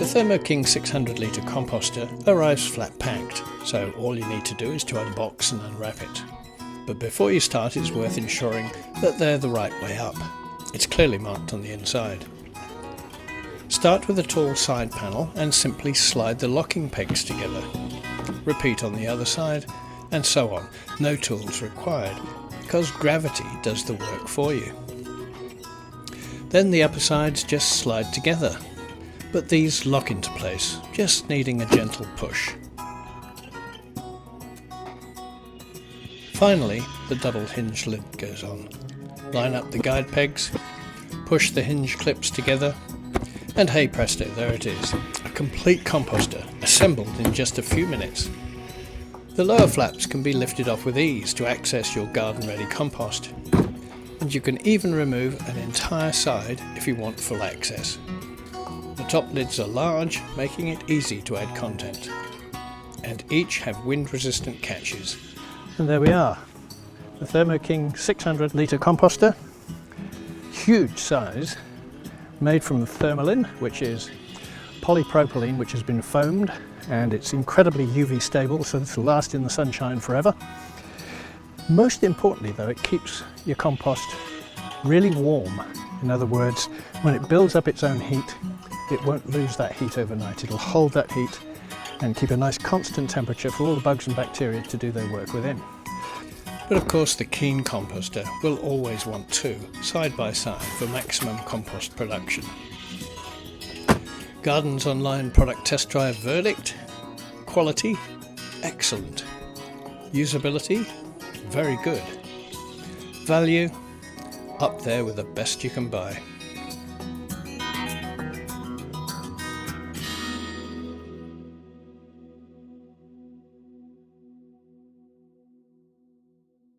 The Thermo-King 600 litre composter arrives flat packed, so all you need to do is to unbox and unwrap it. But before you start, it's worth ensuring that they're the right way up. It's clearly marked on the inside. Start with a tall side panel and simply slide the locking pegs together. Repeat on the other side, and so on. No tools required, because gravity does the work for you. Then the upper sides just slide together, but these lock into place, just needing a gentle push. Finally, the double hinge lid goes on. Line up the guide pegs, push the hinge clips together, and hey presto, there it is, a complete composter, assembled in just a few minutes. The lower flaps can be lifted off with ease to access your garden-ready compost, and you can even remove an entire side if you want full access. The top lids are large, making it easy to add content, and each have wind-resistant catches. And there we are, the Thermo-King 600 litre composter, huge size, made from thermalin, which is polypropylene which has been foamed, and it's incredibly UV stable, so this will last in the sunshine forever. Most importantly though, it keeps your compost really warm. In other words, when it builds up its own heat, it won't lose that heat overnight. It'll hold that heat and keep a nice constant temperature for all the bugs and bacteria to do their work within. But of course the keen composter will always want two, side by side, for maximum compost production. Garden's online product test drive verdict: quality, excellent. Usability, very good. Value, up there with the best you can buy.